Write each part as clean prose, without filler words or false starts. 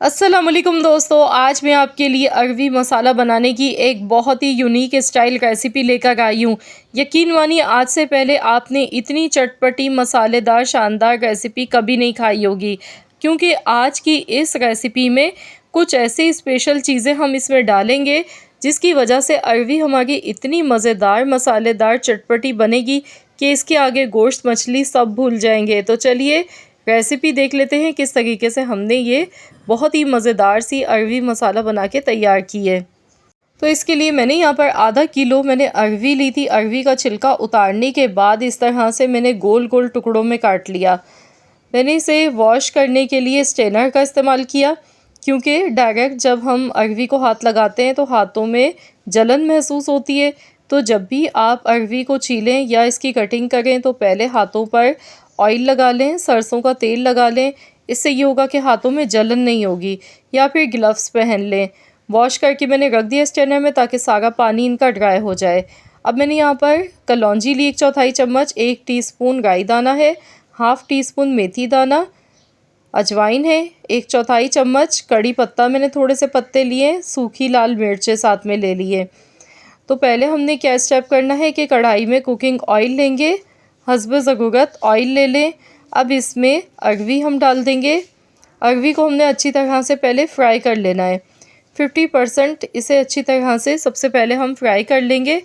अस्सलाम वालेकुम दोस्तों, आज मैं आपके लिए अरवी मसाला बनाने की एक बहुत ही यूनिक स्टाइल रेसिपी लेकर आई हूँ। यकीन मानिए आज से पहले आपने इतनी चटपटी मसालेदार शानदार रेसिपी कभी नहीं खाई होगी, क्योंकि आज की इस रेसिपी में कुछ ऐसी स्पेशल चीज़ें हम इसमें डालेंगे जिसकी वजह से अरवी हमारी इतनी मज़ेदार मसालेदार चटपटी बनेगी कि इसके आगे गोश्त मछली सब भूल जाएंगे। तो चलिए रेसिपी देख लेते हैं किस तरीके से हमने ये बहुत ही मज़ेदार सी अरवी मसाला बना के तैयार की है। तो इसके लिए मैंने यहाँ पर आधा किलो मैंने अरवी ली थी। अरवी का छिलका उतारने के बाद इस तरह से मैंने गोल गोल टुकड़ों में काट लिया। मैंने इसे वॉश करने के लिए स्ट्रेनर का इस्तेमाल किया, क्योंकि डायरेक्ट जब हम अरवी को हाथ लगाते हैं तो हाथों में जलन महसूस होती है। तो जब भी आप अरवी को छीलें या इसकी कटिंग करें तो पहले हाथों पर ऑयल लगा लें, सरसों का तेल लगा लें। इससे ये होगा कि हाथों में जलन नहीं होगी। या फिर ग्लव्स पहन लें। वॉश करके मैंने रख दिया स्ट्रेनर में ताकि सारा पानी इनका ड्राई हो जाए। अब मैंने यहाँ पर कलौंजी ली 1/4 चम्मच, 1 टीस्पून राई दाना है, हाफ़ टी स्पून मेथी दाना, अजवाइन है 1/4 चम्मच, कड़ी पत्ता मैंने थोड़े से पत्ते लिए, सूखी लाल मिर्चें साथ में ले लिए। तो पहले हमने क्या स्टेप करना है कि कढ़ाई में कुकिंग ऑयल लेंगे, हस्ब ज़रूरत ऑयल ले लें। अब इसमें अरवी हम डाल देंगे। अरवी को हमने अच्छी तरह से पहले फ्राई कर लेना है। 50% इसे अच्छी तरह से सबसे पहले हम फ्राई कर लेंगे।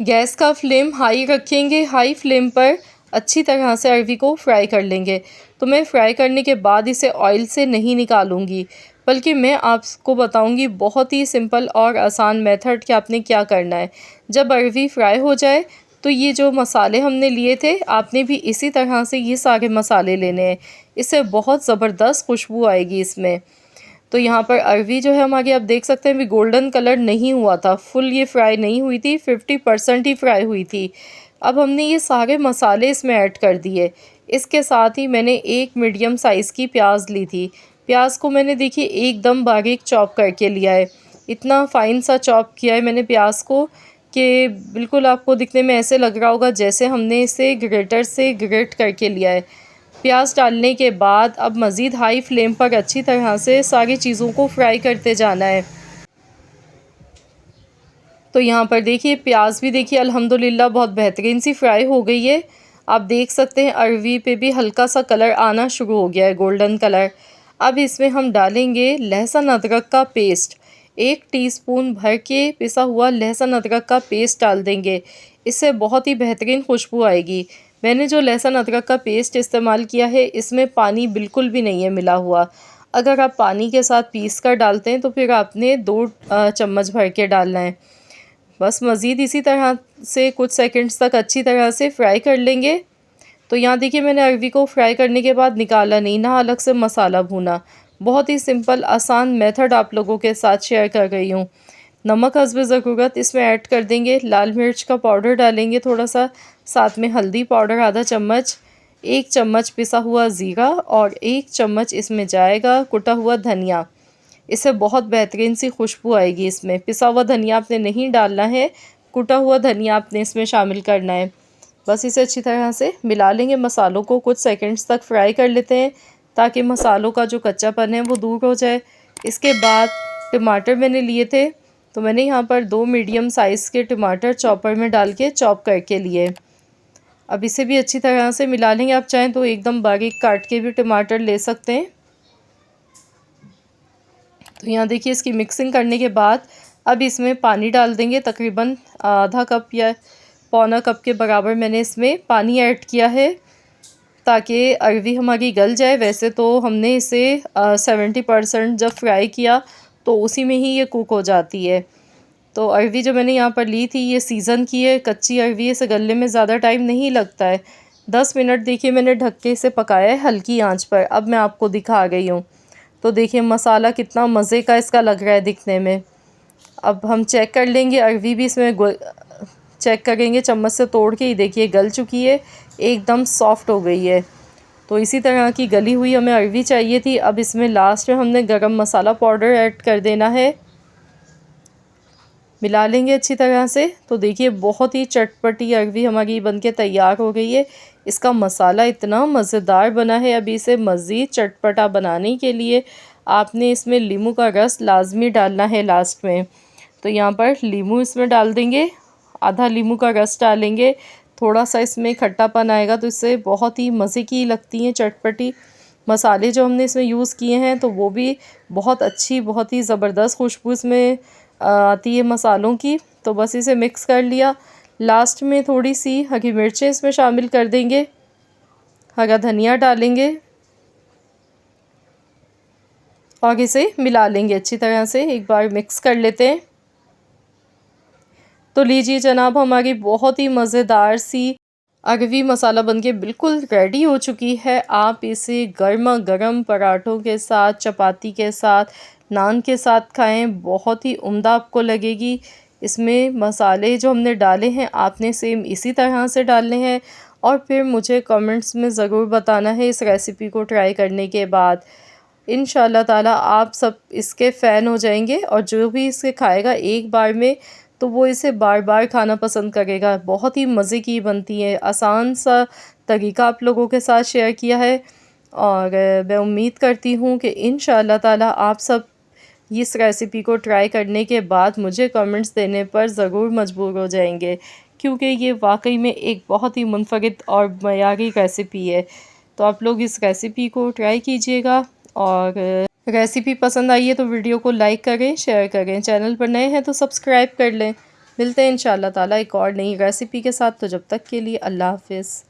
गैस का फ्लेम हाई रखेंगे, हाई फ्लेम पर अच्छी तरह से अरवी को फ्राई कर लेंगे। तो मैं फ्राई करने के बाद इसे ऑयल से नहीं निकालूंगी, बल्कि मैं आपको बताऊंगी बहुत ही सिंपल और आसान मेथड कि आपने क्या करना है। जब अरवी फ्राई हो जाए तो ये जो मसाले हमने लिए थे आपने भी इसी तरह से ये सारे मसाले लेने हैं। इससे बहुत ज़बरदस्त खुशबू आएगी इसमें। तो यहाँ पर अरवी जो है हमारी आप देख सकते हैं अभी गोल्डन कलर नहीं हुआ था, फुल ये फ्राई नहीं हुई थी, 50% ही फ्राई हुई थी। अब हमने ये सारे मसाले इसमें ऐड कर दिए। इसके साथ ही मैंने एक मीडियम साइज़ की प्याज ली थी। प्याज को मैंने देखिए एकदम बारीक चॉप करके लिया है। इतना फाइन सा चॉप किया है मैंने प्याज को कि बिल्कुल आपको दिखने में ऐसे लग रहा होगा जैसे हमने इसे ग्रेटर से ग्रेट करके लिया है। प्याज डालने के बाद अब मज़ीद हाई फ्लेम पर अच्छी तरह से सारी चीज़ों को फ्राई करते जाना है। तो यहाँ पर देखिए प्याज भी देखिए अल्हम्दुलिल्लाह बहुत बेहतरीन सी फ्राई हो गई है। आप देख सकते हैं अरवी पे भी हल्का सा कलर आना शुरू हो गया है, गोल्डन कलर। अब इसमें हम डालेंगे लहसुन अदरक का पेस्ट। 1 टीस्पून भर के पिसा हुआ लहसुन अदरक का पेस्ट डाल देंगे। इससे बहुत ही बेहतरीन खुशबू आएगी। मैंने जो लहसुन अदरक का पेस्ट इस्तेमाल किया है इसमें पानी बिल्कुल भी नहीं है मिला हुआ। अगर आप पानी के साथ पीस कर डालते हैं तो फिर आपने 2 चम्मच भर के डालना है। बस मज़ीद इसी तरह से कुछ सेकंड्स तक अच्छी तरह से फ्राई कर लेंगे। तो यहाँ देखिए मैंने अरवी को फ्राई करने के बाद निकाला नहीं, ना अलग से मसाला भूना। बहुत ही सिंपल आसान मेथड आप लोगों के साथ शेयर कर रही हूँ। नमक हस्ब ज़रूरत इसमें ऐड कर देंगे, लाल मिर्च का पाउडर डालेंगे थोड़ा सा, साथ में हल्दी पाउडर आधा चम्मच, 1 चम्मच पिसा हुआ ज़ीरा और 1 चम्मच इसमें जाएगा कुटा हुआ धनिया। इससे बहुत बेहतरीन सी खुशबू आएगी इसमें। पिसा हुआ धनिया आपने नहीं डालना है, कुटा हुआ धनिया आपने इसमें शामिल करना है। बस इसे अच्छी तरह से मिला लेंगे। मसालों को कुछ सेकंड्स तक फ्राई कर लेते हैं ताकि मसालों का जो कच्चापन है वो दूर हो जाए। इसके बाद टमाटर मैंने लिए थे, तो मैंने यहाँ पर 2 मीडियम साइज़ के टमाटर चॉपर में डाल के चॉप करके लिए। अब इसे भी अच्छी तरह से मिला लेंगे। आप चाहें तो एकदम बारीक काट के भी टमाटर ले सकते हैं। तो यहाँ देखिए इसकी मिक्सिंग करने के बाद अब इसमें पानी डाल देंगे। तकरीबन आधा कप या पौना कप के बराबर मैंने इसमें पानी ऐड किया है ताकि अरवी हमारी गल जाए। वैसे तो हमने इसे 70% जब फ्राई किया तो उसी में ही ये कुक हो जाती है। तो अरवी जो मैंने यहाँ पर ली थी ये सीज़न की है, कच्ची अरवी, इसे गलने में ज़्यादा टाइम नहीं लगता है। 10 मिनट देखिए मैंने ढक के इसे पकाया है हल्की आंच पर। अब मैं आपको दिखा गई हूँ। तो देखिए मसाला कितना मज़े का इसका लग रहा है दिखने में। अब हम चेक कर लेंगे, अरवी भी इसमें चेक करेंगे चम्मच से तोड़ के, ही देखिए गल चुकी है, एकदम सॉफ्ट हो गई है। तो इसी तरह की गली हुई हमें अरवी चाहिए थी। अब इसमें लास्ट में हमने गरम मसाला पाउडर ऐड कर देना है। मिला लेंगे अच्छी तरह से। तो देखिए बहुत ही चटपटी अरवी हमारी बनके तैयार हो गई है। इसका मसाला इतना मज़ेदार बना है। अभी इसे मज़ीद चटपटा बनाने के लिए आपने इसमें नींबू का रस लाजमी डालना है लास्ट में। तो यहाँ पर नींबू इसमें डाल देंगे, आधा नींबू का रस डालेंगे। थोड़ा सा इसमें खट्टापन आएगा तो इससे बहुत ही मज़े की लगती हैं चटपटी। मसाले जो हमने इसमें यूज़ किए हैं तो वो भी बहुत अच्छी, बहुत ही ज़बरदस्त खुशबू इसमें आती है मसालों की। तो बस इसे मिक्स कर लिया। लास्ट में थोड़ी सी हरी मिर्चें इसमें शामिल कर देंगे, हरा धनिया डालेंगे और इसे मिला लेंगे अच्छी तरह से। एक बार मिक्स कर लेते हैं। तो लीजिए जनाब, हमारी बहुत ही मज़ेदार सी अरवी मसाला बनके बिल्कुल रेडी हो चुकी है। आप इसे गर्मा गर्म पराठों के साथ, चपाती के साथ, नान के साथ खाएं, बहुत ही उम्दा आपको लगेगी। इसमें मसाले जो हमने डाले हैं आपने सेम इसी तरह से डालने हैं और फिर मुझे कमेंट्स में ज़रूर बताना है इस रेसिपी को ट्राई करने के बाद। इंशाल्लाह ताला आप सब इसके फ़ैन हो जाएंगे और जो भी इसे खाएगा एक बार में तो वो इसे बार बार खाना पसंद करेगा। बहुत ही मज़े की बनती है, आसान सा तरीका आप लोगों के साथ शेयर किया है और मैं उम्मीद करती हूँ कि इंशाल्लाह ताला आप सब इस रेसिपी को ट्राई करने के बाद मुझे कमेंट्स देने पर ज़रूर मजबूर हो जाएंगे, क्योंकि ये वाकई में एक बहुत ही मुनफ़रिद और मयारी रेसिपी है। तो आप लोग इस रेसिपी को ट्राई कीजिएगा और रेसिपी पसंद आई है तो वीडियो को लाइक करें, शेयर करें। चैनल पर नए हैं तो सब्सक्राइब कर लें। मिलते हैं इंशाल्लाह ताला एक और नई रेसिपी के साथ। तो जब तक के लिए अल्लाह हाफ़िज़।